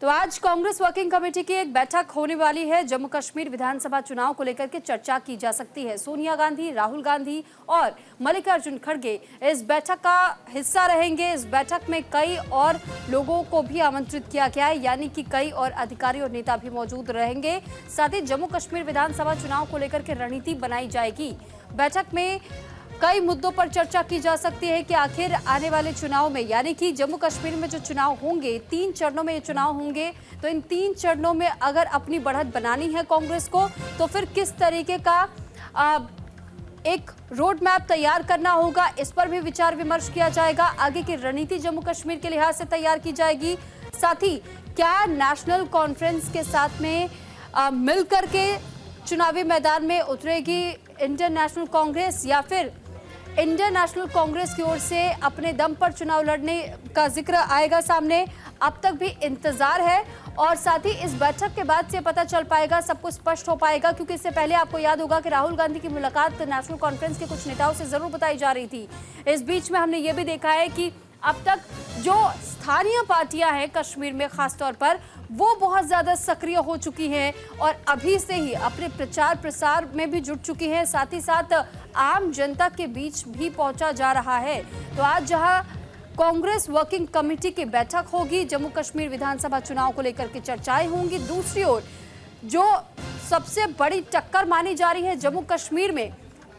तो आज Congress working committee की एक बैठक होने वाली है। जम्मू कश्मीर विधानसभा चुनाव को लेकर के चर्चा की जा सकती है। सोनिया गांधी, राहुल गांधी और मल्लिकार्जुन खड़गे इस बैठक का हिस्सा रहेंगे। इस बैठक में कई और लोगों को भी आमंत्रित किया गया है, यानी कि कई और अधिकारी और नेता भी मौजूद रहेंगे। साथ ही जम्मू कश्मीर विधानसभा चुनाव को लेकर के रणनीति बनाई जाएगी। बैठक में कई मुद्दों पर चर्चा की जा सकती है कि आखिर आने वाले चुनाव में, यानी कि जम्मू कश्मीर में जो चुनाव होंगे, 3 चरणों में ये चुनाव होंगे, तो इन 3 चरणों में अगर अपनी बढ़त बनानी है कांग्रेस को, तो फिर किस तरीके का एक रोड मैप तैयार करना होगा, इस पर भी विचार विमर्श किया जाएगा। आगे की रणनीति जम्मू कश्मीर के लिहाज से तैयार की जाएगी। साथ ही क्या नेशनल कॉन्फ्रेंस के साथ में मिलकर के चुनावी मैदान में उतरेगी इंडियन नेशनल कांग्रेस, या फिर इंडियन नेशनल कांग्रेस की ओर से अपने दम पर चुनाव लड़ने का जिक्र आएगा सामने। अब तक भी इंतजार है और साथ ही इस बैठक के बाद से पता चल पाएगा, सब कुछ स्पष्ट हो पाएगा, क्योंकि इससे पहले आपको याद होगा कि राहुल गांधी की मुलाकात नेशनल कॉन्फ्रेंस के कुछ नेताओं से जरूर बताई जा रही थी। इस बीच में हमने ये भी देखा है कि अब तक जो स्थानीय पार्टियां हैं कश्मीर में खासतौर पर, वो बहुत ज्यादा सक्रिय हो चुकी हैं और अभी से ही अपने प्रचार प्रसार में भी जुट चुकी हैं। साथ ही साथ आम जनता के बीच भी पहुंचा जा रहा है। तो आज जहां कांग्रेस वर्किंग कमेटी की बैठक होगी, जम्मू कश्मीर विधानसभा चुनाव को लेकर के चर्चाएं होंगी। दूसरी ओर जो सबसे बड़ी टक्कर मानी जा रही है जम्मू कश्मीर में,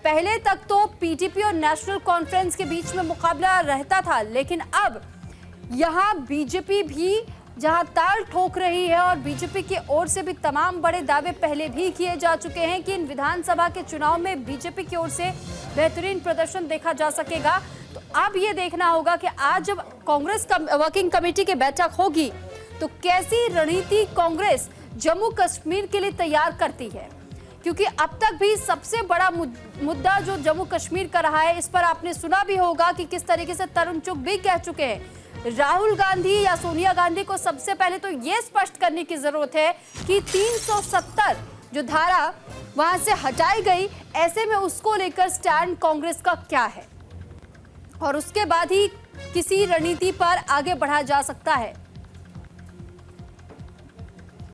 पहले तक तो पीडीपी और नेशनल कॉन्फ्रेंस के बीच में मुकाबला रहता था, लेकिन अब यहां बीजेपी भी जहां ताल ठोक रही है और बीजेपी की ओर से भी तमाम बड़े दावे पहले भी किए जा चुके हैं कि इन विधानसभा के चुनाव में बीजेपी की ओर से बेहतरीन प्रदर्शन देखा जा सकेगा। तो अब ये देखना होगा कि आज जब कांग्रेस वर्किंग कमेटी की बैठक होगी तो कैसी रणनीति कांग्रेस जम्मू कश्मीर के लिए तैयार करती है, क्योंकि अब तक भी सबसे बड़ा मुद्दा जो जम्मू कश्मीर का रहा है, इस पर आपने सुना भी होगा कि किस तरीके से तरुण चुग भी कह चुके हैं। राहुल गांधी या सोनिया गांधी को सबसे पहले तो ये स्पष्ट करने की जरूरत है कि 370 जो धारा वहां से हटाई गई, ऐसे में उसको लेकर स्टैंड कांग्रेस का क्या है, और उसके बाद ही किसी रणनीति पर आगे बढ़ा जा सकता है।